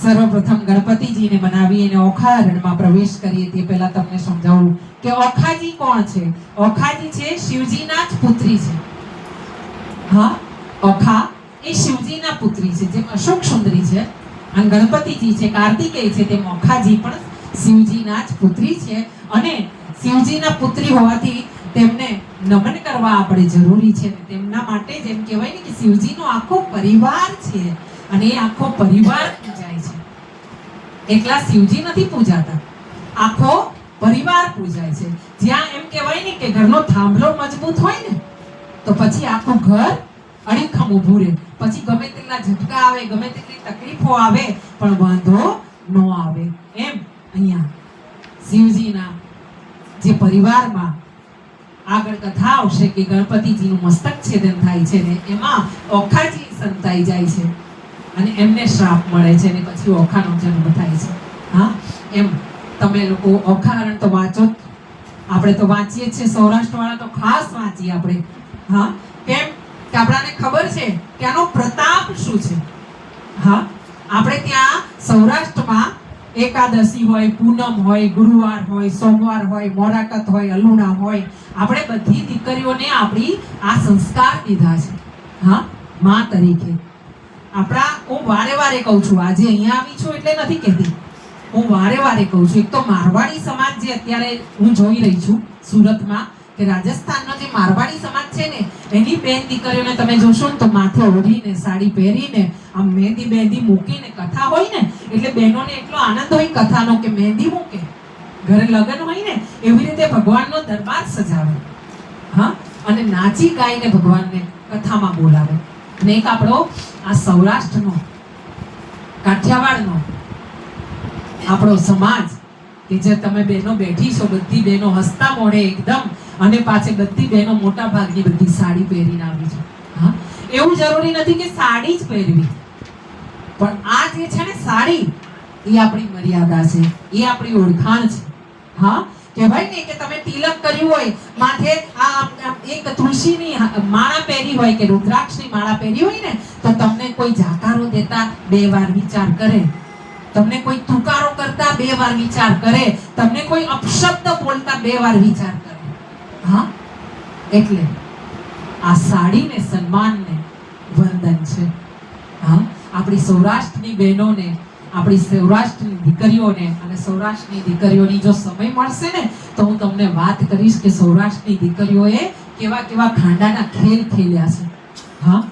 સર્વપ્રથમ ગણપતિજીને બનાવી અને ઓખારણમાં પ્રવેશ કરીએ તે પહેલા તમને સમજાવું કે ઓખાજી કોણ છે. ઓખાજી છે શિવજીના જ પુત્રી છે. હા, ઓખા એ શિવજીના પુત્રી છે. જેમ અશોક સુંદરી છે અને ગણપતિજી છે, કાર્તિકેય છે, તેમ ઓખાજી પણ શિવજીના જ પુત્રી છે. અને શિવજીના પુત્રી હોવાથી તેમને નમન કરવા આપણે જરૂરી છે. તેમના માટે જેમ કહેવાય ને કે શિવજીનો આખો પરિવાર છે અને એ આખો પરિવાર પૂજાય છે. એકલા શિવજી નથી પૂજાતા, આખો પરિવાર પૂજાય છે. જ્યાં એમ કહેવાય ને કે ઘરનો થાંભલો મજબૂત હોય ને તો પછી આખું ઘર અડીખમ ઊભું રહે. પછી ગમે તેટલા ઝટકા આવે, ગમે તેટલી તકલીફો આવે, પણ વાંધો ન આવે. એમ અહીંયા શિવજીના જે પરિવારમાં આગળ કથા આવશે કે ગણપતિજીનું મસ્તક છેદન થાય છે ને એમાં ઓખાજી સંતાઈ જાય છે અને એમને શ્રાપ મળે છે ને પછી ઓખાનો જન્મ થાય છે. હા, એમ તમે લોકો ઓખારણ તો વાંચો, આપણે તો વાંચીએ જ છે, સૌરાષ્ટ્રવાળા તો ખાસ વાંચીએ આપણે. હા, કેમ કે આપણાને ખબર છે કે આનો પ્રતાપ શું છે. હા, આપણે ત્યાં સૌરાષ્ટ્રમાં એકાદશી હોય, પૂનમ હોય, ગુરુવાર હોય, સોમવાર હોય, મોરાકત હોય, અલુણા હોય, આપણે બધી દીકરીઓને આપણી આ સંસ્કાર દીધા છે. હા, માં તરીકે આપણા, હું વારે વારે કહું છું, આજે અહીંયા આવી છું એટલે નથી કહેતી, હું વારે વારે કહું છું. એક તો મારવાડી સમાજ જે અત્યારે હું જોઈ રહી છું સુરતમાં, કે રાજસ્થાનનો જે મારવાડી સમાજ છે ને એની બેન દીકરીઓને તમે જોશો ને તો માથે ઓઢીને સાડી પહેરીને આમ મહેંદી બેંદી મૂકીને કથા હોય ને એટલે બહેનોને એટલો આનંદ હોય કથાનો કે મહેંદી મૂકે, ઘરે લગ્ન હોય ને એવી રીતે ભગવાનનો દરબાર સજાવે. હા, અને નાચી ગાઈને ભગવાનને કથામાં બોલાવે. અને એક આપણો આ સૌરાષ્ટ્રનો, કાઠિયાવાડનો આપણો સમાજ કે જે તમે બહેનો બેઠી છો, બધી બહેનો હસતા મોઢે એકદમ, અને પાછી બધી બહેનો મોટા ભાગની બધી સાડી પહેરીને આવી છે. હા, એવું જરૂરી નથી કે સાડી જ પહેરવી, પણ આ જે છે ને સાડી એ આપણી મર્યાદા છે, એ આપણી ઓળખાણ છે. હા, કહેવાય ને કે તમે તિલક કર્યું હોય, માથે આ એક તુલસીની માળા પહેરી હોય કે રુદ્રાક્ષની માળા પહેરી હોય ને તો તમને કોઈ જાકારો દેતા 2 વાર વિચાર કરે, તમને કોઈ તુકારો કરતા 2 વાર વિચાર કરે, તમને કોઈ અપશબ્દ બોલતા 2 વાર વિચાર કરે. હા, એટલે આ સાડીને સન્માનને વંદન છે. હા, આપણી સૌરાષ્ટ્રની બહેનોને, આપણી સૌરાષ્ટ્રની દીકરીઓને, અને સૌરાષ્ટ્રની દીકરીઓની જો સમય મળશે ને તો હું તમને વાત કરીશ કે સૌરાષ્ટ્રની દીકરીઓએ કેવા કેવા ખાંડાના ખેલ ખેલ્યા છે. હા,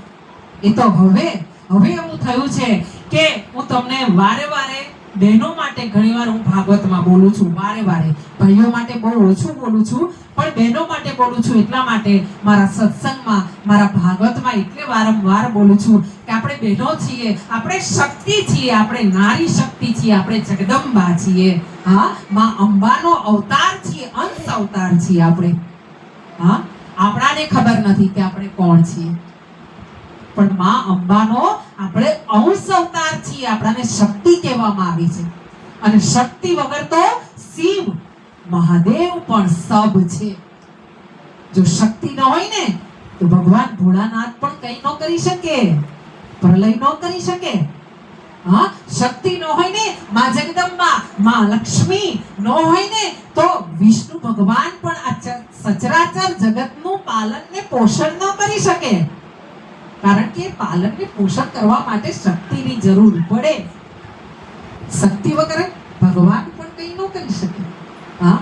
એ તો હવે એવું થયું છે કે હું તમને વારે વારે બહેનો માટે ઘણીવાર હું ભાગવતમાં બોલું છું, વારે વારે ભાઈઓ માટે બહુ ઓછું બોલું છું, પણ બહેનો માટે બોલું છું. એટલા માટે મારા સત્સંગમાં, મારા ભાગવતમાં એટલે વારંવાર બોલું છું કે આપણે બહેનો છીએ, આપણે શક્તિ છીએ, આપણે નારી શક્તિ છીએ, આપણે જગદંબા છીએ. હા, માં અંબાનો અવતાર છીએ, અંશ અવતાર છીએ આપણે. હા, આપણાને ખબર નથી કે આપણે કોણ છીએ, પણ માં અંબાનો આપણે અંશ અવતાર છીએ. આપણાને શક્તિ કહેવામાં આવી છે અને શક્તિ વગર તો શિવ મહાદેવ પણ સબ છે. જો શક્તિ ન હોય ને તો ભગવાન ભોળાનાથ પણ કંઈ ન કરી શકે, પ્રલય ન કરી શકે. હા, શક્તિ ન હોય ને, માં જગદંબા, માં લક્ષ્મી ન હોય ને તો વિષ્ણુ ભગવાન પણ આ સચરાચર જગતનું પાલન ને પોષણ ન કરી શકે. કારણ કે પાલન ને પોષણ કરવા માટે શક્તિની જરૂર પડે. શક્તિ વગર ભગવાન પણ કંઈ ન કરી શકે. હા,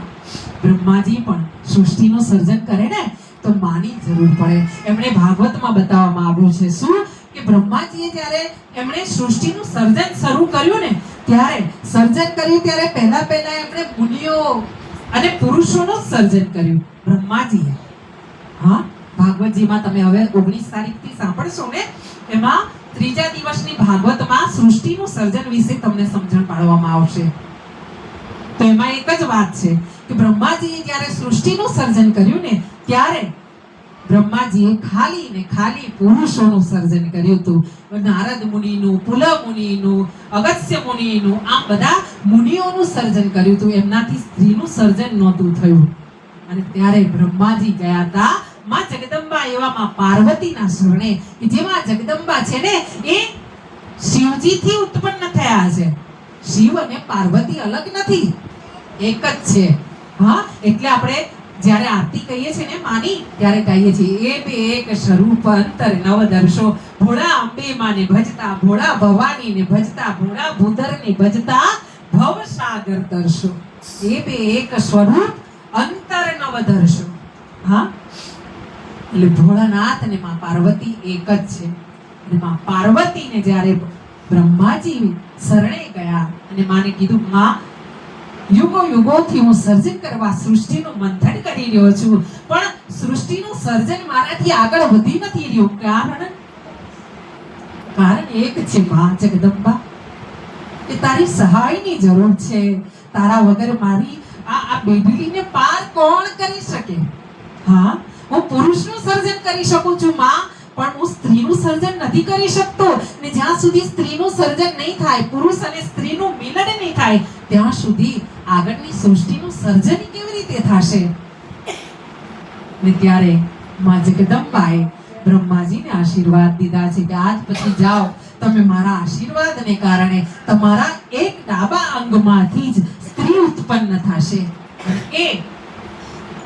બ્રહ્માજી પણ સૃષ્ટિનું સર્જન કરે ને તો માની જરૂર પડે. એમણે ભાગવતમાં બતાવવામાં આવ્યું છે શું કે બ્રહ્માજીએ જ્યારે એમણે સૃષ્ટિનું સર્જન શરૂ કર્યું ને ત્યારે પહેલા એમણે મુનિઓ અને પુરુષોનું સર્જન કર્યું બ્રહ્માજીએ. હા, ભાગવતજીમાં તમે હવે 19 તારીખથી સાંભળશો ને એમાં 3જા દિવસની ભાગવતમાં સૃષ્ટિનું સર્જન વિશે તમને સમજણ પાડવામાં આવશે. તો એમાં એક જ વાત છે કે બ્રહ્માજીએ જ્યારે સૃષ્ટિનું સર્જન કર્યું ને ત્યારે બ્રહ્માજીએ ખાલી પુરુષોનું સર્જન કર્યું હતું. નારદ મુનિનું, પુલહ મુનિનું, અગસ્ત્ય મુનિનું, આ બધા મુનિઓનું સર્જન કર્યું હતું. એમનાથી સ્ત્રીનું સર્જન નહોતું થયું. અને ત્યારે બ્રહ્માજી ગયા હતા માં જગદંબા એવા માં પાર્વતીના શરણે, કે જેમાં જગદંબા છે ને એ શિવજીથી ઉત્પન્ન થયા ગયા છે. શિવ અને પાર્વતી અલગ નથી, એક જ છે. હા, એટલે આપણે જ્યારે આરતી કહીએ છીએ ને માની, ત્યારે કહીએ છીએ એ બે એક સ્વરૂપ અંતર નવ દર્શો, ભોળા અંબે માને ભજતા, ભોળા ભવાનીને ભજતા, ભોળા ભૂધરને ભજતા, ભવસાગર તરશો. એ બે એક સ્વરૂપ અંતર નવ દર્શો. હા, એટલે ભોળાનાથ અને માં પાર્વતી એક જ છે. અને માં પાર્વતીને જ્યારે બ્રહ્માજી શરણે ગયા અને માને કીધું, માં યુગો યુગોથી હું સર્જન કરવા સૃષ્ટિનું મંથન કરી રહ્યો છું, પણ સૃષ્ટિનું સર્જન મારાથી આગળ વધી નથી રહ્યું. કારણ એક છે માં જગદંબા, કે તારી સહાયની જરૂર છે. તારા વગર મારી આ બેડલીને પાર કોણ કરી શકે? હા, હું પુરુષનું સર્જન કરી શકું છું માં, પણ હું સ્ત્રીનું સર્જન નથી કરી શકતો. ને જ્યાં સુધી સ્ત્રીનું સર્જન નહીં થાય, પુરુષ અને સ્ત્રીનું મિલન નહીં થાય, ત્યાં સુધી આગળની સૃષ્ટિનું સર્જન કેવી રીતે થશે? ને ત્યારે માં જગદંબાએ બ્રહ્માજીને આશીર્વાદ દીધા છે કે આજ પછી જાઓ, તમે મારા આશીર્વાદને કારણે તમારા એક ડાબા અંગમાંથી જ સ્ત્રી ઉત્પન્ન થશે. એ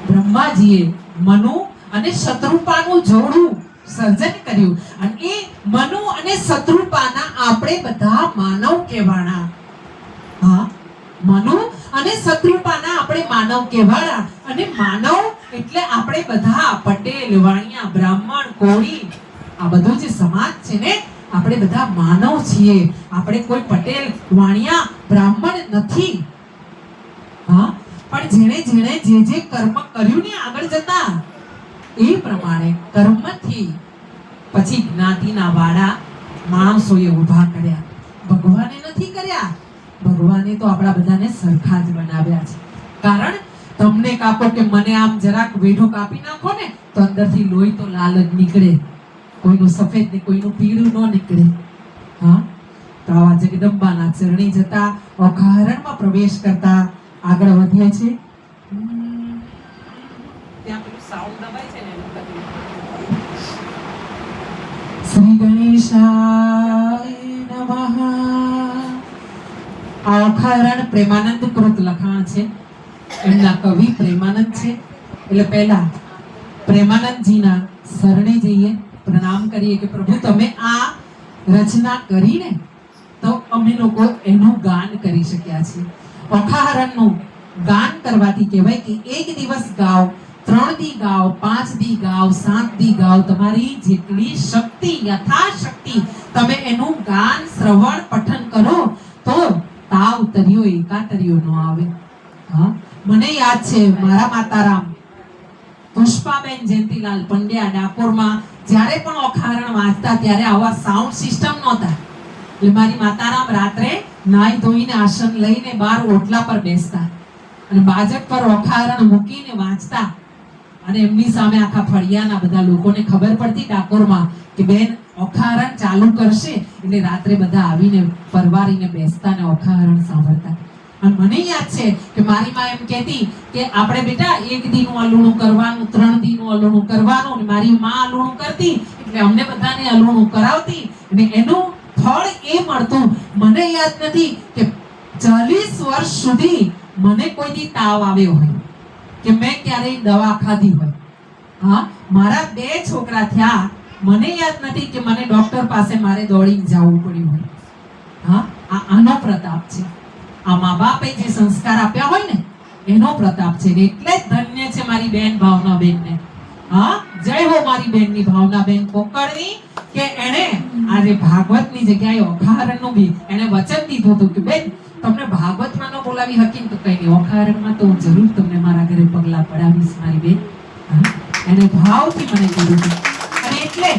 બ્રહ્માજીએ મનુ અને શત્રુપાનું જોડું સર્જન કર્યું. અને એ મનુ અને શત્રુપાના આપણે બધા માનવ કહેવાના. હા, મનુ અને શત્રુપાના આપણે માનવ કહેવાના. અને માનવ એટલે આપણે બધા પટેલ, વાણિયા, બ્રાહ્મણ, કોળી, આ બધું જે સમાજ છે ને, આપણે બધા માનવ છીએ. આપણે કોઈ પટેલ, વાણિયા, બ્રાહ્મણ નથી. હા, પણ જેણે જે કર્મ કર્યું ને આગળ જતા, એ પ્રમાણે કર્મથી પછી જ્ઞાતિના વાડા માણસોએ ઊભા કર્યા. ભગવાને નથી કર્યા. ભગવાને તો આપણા બધાને સરખા જ બનાવ્યા છે. કારણ તમને કાપો કે મને આમ જરાક વેઢો કાપી નાખો ને, તો અંદરથી લોહી તો લાલ જ નીકળે. કોઈનું સફેદ ને કોઈનું પીળું ન નીકળે. હા, તો આવા જગદંબાના ચરણે જતા, અકારણમાં પ્રવેશ કરતા આગળ વધીએ છે. ત્યાં પેલું સાઉન્ડ દબાય છે ને, શ્રી ગણેશાય નમઃ. આ અખારણ પ્રેમાનંદ કૃત લખાણ છે. એમના કવિ પ્રેમાનંદ છે. એટલે પહેલા પ્રેમાનંદજીના શરણે જઈએ, પ્રણામ કરીએ કે પ્રભુ તમે આ રચના કરીને તો અમે લોકો એનું ગાન કરી શક્યા છે. અખાહરણનું ગાન કરવાથી કહેવાય કે એક દિવસ ગાઓ, 3 દી ગાઓ, 5 દી ગાઓ, 7 દી ગાઓ, તમારી જેટલી શક્તિ, યથાશક્તિ તમે એનું ગાન, શ્રવણ, પઠન કરો તો તાવ તર્યો એકાતર્યો ન આવે. હા, મને યાદ છે મારા માતારામ પુષ્પાબેન જયંતિલાલ પંડ્યા ડાકોરમાં જ્યારે પણ અખારણ વાંચતા ત્યારે આવા સાઉન્ડ સિસ્ટમ નહોતા. એટલે મારી માતારામ રાત્રે નાઈ ધોઈને આસન લઈને બહાર ઓટલા પર બેસતા અને બાજક પર અખારણ મૂકીને વાંચતા. અને એમની સામે આખા ફળિયાના બધા લોકોને ખબર પડતી ડાકોરમાં કે બેન અખારણ ચાલુ કરશે, એટલે રાત્રે બધા આવીને પરવારીને બેસતા ને અખારણ સાંભળતા. અને મને યાદ છે કે મારી માં એમ કહેતી કે આપણે બેટા 1 દીનું અલુણું કરવાનું, 3 દીનું અલુણું કરવાનું. અને મારી માં અલુણું કરતી એટલે અમને બધાને અલુણું કરાવતી અને એનું ફળ એ મળતું. મને યાદ નથી કે 40 વર્ષ સુધી મને કોઈ દી તાવ આવ્યો હોય કે મેં ક્યારેય દવા ખાધી હોય. હા, મારા 2 છોકરા થયા, મને યાદ નથી કે મને ડોક્ટર પાસે મારે દોડીને જવું પડ્યું હોય. હા, આનો પ્રતાપ છે. આ મા બાપે જે સંસ્કાર આપ્યા હોય ને એનો પ્રતાપ છે. એટલે જ ધન્ય છે મારી બેન ભાવનાબેન ને. હા, જય હો મારી બેનની ભાવનાબેન કોકડની કે એને આજે ભાગવતની જગ્યાએ અખારણનું બી એને વચન દીધું હતું કે બેન તમને ભાગવતમાં ન બોલાવી હકીને તો કઈ નહીં, અખારણમાં તો હું જરૂર તમને મારા ઘરે પગલા પડાવીશ મારી બેન. એને ભાવથી મને કીધું હતું. અને એટલે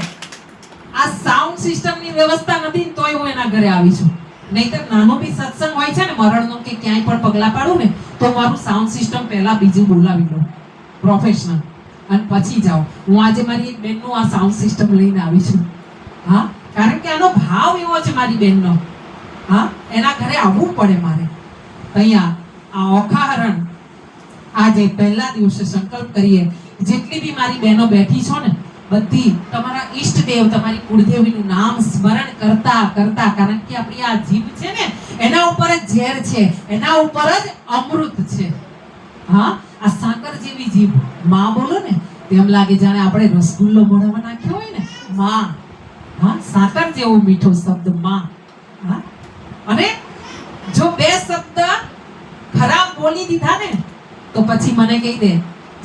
આ સાઉન્ડ સિસ્ટમની વ્યવસ્થા નથી તોય હું એના ઘરે આવી છું. નહીતર નાનો બી સત્સંગ હોય છે ને મરણનો કે ક્યાંય પણ પગલા પાડું ને તો મારું સાઉન્ડ સિસ્ટમ પહેલા બીજું બોલાવી લઉં પ્રોફેશનલ અને પછી જાઉં. હું આજે મારી એક બેનનું આ સાઉન્ડ સિસ્ટમ લઈને આવી છું. હા, કારણ કે આનો ભાવ એવો છે મારી બેનનો. હા, એના ઘરે આવવું પડે મારે. અહીંયા આ અખાહરણ આજે પહેલા દિવસે સંકલ્પ કરીએ, જેટલી બી મારી બહેનો બેઠી છો ને બધી તમારા ઈષ્ટદેવ, તમારી કુળદેવીનું નામ સ્મરણ કરતા કરતા, કારણ કે આપણી આ જીભ છે ને એના ઉપર જ ઝેર છે, એના ઉપર જ અમૃત છે. હા, આ સાકર જેવી જીભ, માં બોલો ને તેમ લાગે જાણે આપણે રસગુલ્લો મોઢામાં નાખ્યો હોય ને, માં. હા, સાકર જેવો મીઠો શબ્દ માં. હા, અને જો બે શબ્દ ખરાબ બોલી દીધા ને તો પછી મને કહી દે,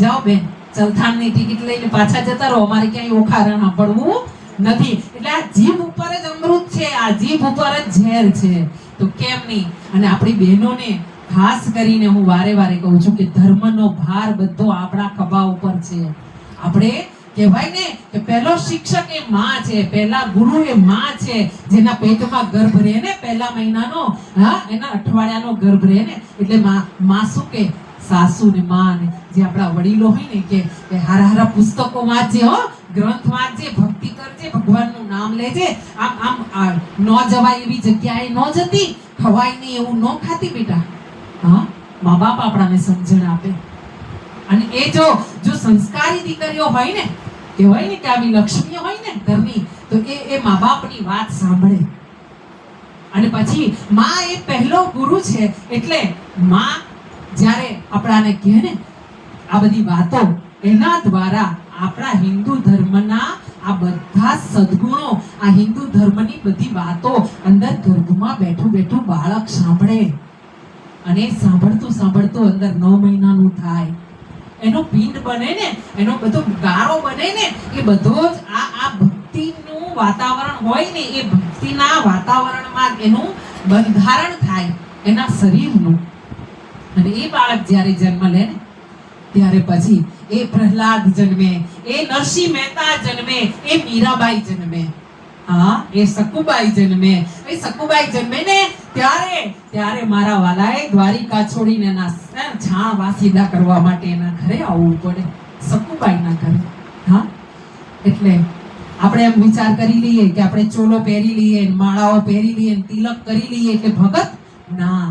જાઓ બેન ચલથાણની ટિકિટ લઈને પાછા જતા રહો, અમારે ક્યાંય ઓખારણ સાંભળવું નથી. એટલે આ જીભ ઉપર જ અમૃત છે, આ જીભ ઉપર જ ઝેર છે. તો કેમ નહીં? અને આપણી બહેનોને ખાસ કરીને હું વારે વારે કહું છું કે ધર્મનો ભાર બધો આપણા ખભા ઉપર છે. આપણે કહેવાય ને કે પહેલો શિક્ષક એ માં છે, પહેલા ગુરુ એ માં છે, જેના પેટમાં ગર્ભ રહે ને પહેલા મહિનાનો, હા, એના અઠવાડિયાનો ગર્ભ રહે ને, એટલે માં શું કે સાસુ ને માં ને જે આપણા વડીલો હોય ને કે હારા હારા પુસ્તકો વાંચજે, હો, ગ્રંથ વાંચજે, ભક્તિ કરજે, ભગવાનનું નામ લેજે. આમ ન જવાય એવી જગ્યાએ ન જતી, ખવાય નહીં એવું ન ખાતી બેટા. હા, મા બાપ આપણાને સમજણ આપે. અને એ જો સંસ્કારી દીકરીઓ હોય ને, કહેવાય ને કે આવી લક્ષ્મી હોય ને ઘરની, તો એ મા બાપની વાત સાંભળે. અને પછી માં એ પહેલો ગુરુ છે. એટલે માં જ્યારે આપણાને કહે ને આ બધી વાતો, એના દ્વારા આપણા હિન્દુ ધર્મના આ બધા સદગુણો, આ હિન્દુ ધર્મની બધી વાતો અંદર ગર્ભમાં બેઠું બેઠું બાળક સાંભળે. અને સાંભળતું સાંભળતું અંદર 9 મહિનાનું થાય, એનો પિંડ બને ને, એનો બધો ગારો બને ને, એ બધો જ આ ભક્તિનું વાતાવરણ હોય ને, એ ભક્તિના વાતાવરણમાં એનું બંધારણ થાય એના શરીરનું. અને એ બાળક જ્યારે જન્મ લે ને ત્યારે પછી એ પ્રહલાદ જન્મે, એ નરસિંહ મહેતા જન્મે, એ મીરાબાઈ જન્મે, હા, એ સકુબાઈ જન્મે. એ સકુબાઈ જન્મે ને ત્યારે મારા વાલાએ દ્વારિકા છોડીને એના છાણ વાસીદા કરવા માટે એના ઘરે આવવું પડે, સકુબાઈના ઘરે. હા, એટલે આપણે એમ વિચાર કરી લઈએ કે આપણે ચોલો પહેરી લઈએ, માળાઓ પહેરી લઈએ, તિલક કરી લઈએ એટલે ભગત ના.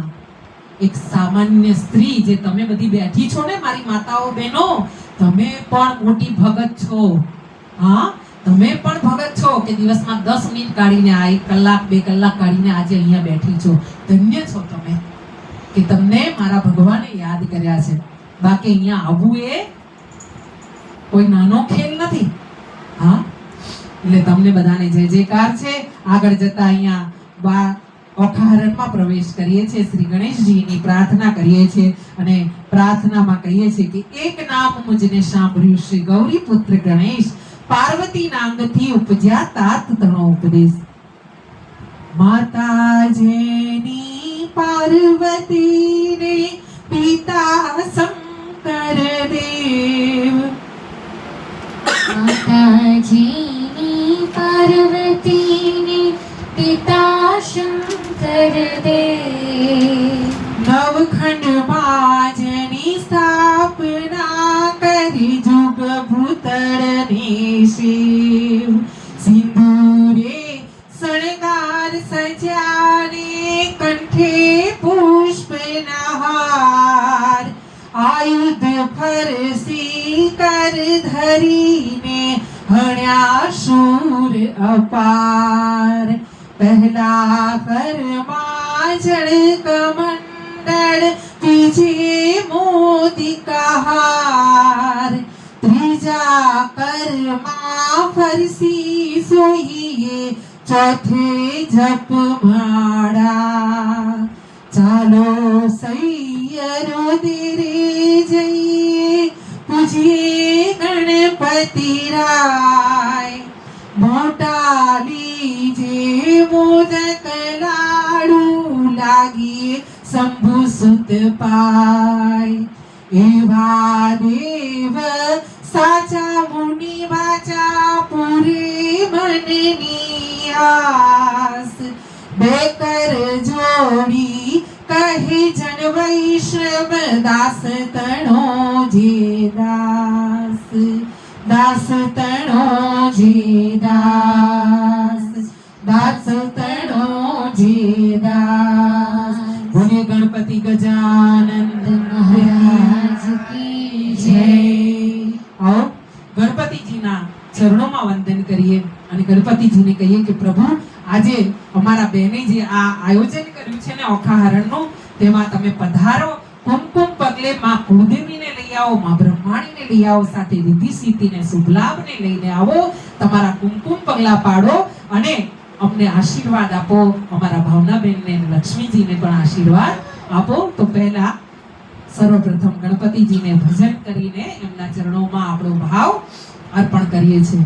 એક સામાન્ય સ્ત્રી, જે તમે બધી બેઠી છો ને મારી માતાઓ બહેનો, તમે પણ મોટી ભગત છો. હા, તમે પણ ભગત છો કે દિવસમાં 10 મિનિટ કાઢીને, આ 1 કલાક 2 કલાક કાઢીને આજે અહીંયા બેઠી છો. ધન્ય છો તમે કે તમને મારા ભગવાને યાદ કર્યા છે. બાકી અહીંયા આવવું એ કોઈ નાનો ખેલ નથી. હા, એટલે તમને બધાને જય જયકાર છે. આગળ જતા અહીંયા ઓખાહરણમાં પ્રવેશ કરીએ છીએ, શ્રી ગણેશજીની પ્રાર્થના કરીએ છીએ અને પ્રાર્થનામાં કહીએ છીએ કે એક નામ મુજને સાંભળ્યું શ્રી ગૌરી પુત્ર ગણેશ, પાર્વતી નાંગથી ઉપજ્યા તાત તણો ઉપદેશ. માતા જેની પાર્વતી ને પિતા શંકર દેવ, માતાજીની પાર્વતીને પિતા શંકર દેવ, નવખંડમાં જેની સ્થાપના કરી જુગ ભૂતળની શિવ, સિંદૂરે શણગાર સજાને કંઠે પુષ્પના હાર, આયુધ ફરસી કર ધરીને હણ્યા શૂર અપાર, પહેલા કરમાં જળ કમંડળ, બીજે મોદિકા હાર, ત્રીજા કરમાં ફરસી સોઈએ, ચોથે જપમાળા. ચાલો સૈયરો દેરે જઈએ, પૂજીએ ગણપતિ રાય, મોટા લીજે મોદક લાડુ, લાગીએ શંભુ સુત પાય. એવા દેવ સાચા મુનિ વાચા, પૂરે મનની આસ, બે કર જોડી કહે જન વૈષ્ણવ, દાસ તણો જે દાસ, દાસ તણો જે દાસ, દાસ તણો જે દાસ. બોલે ગણપતિ ગજાનંદ મહારાજ કી જય. આવો ગણપતિજીના ચરણોમાં ગણપતિજીને કહીએ કે પ્રભુ આજે અમારા બહેને જે આ આયોજન કર્યું છે ને ઓખાહરણનું, તેમાં તમે પધારો. કુમકુમ પગલે માં કુળદેવીને લઈ આવો, માં બ્રહ્માણીને લઈ આવો, સાથે રિદ્ધિ સિદ્ધિને શુભ લાભને લઈને આવો. તમારા કુમકુમ પગલા પાડો અને અમને આશીર્વાદ આપો. અમારા ભાવનાબેનને અને લક્ષ્મીજીને પણ આશીર્વાદ આપો. તો પહેલા સર્વપ્રથમ ગણપતિજીને ભજન કરીને એમના ચરણોમાં આપણો ભાવ અર્પણ કરીએ છીએ.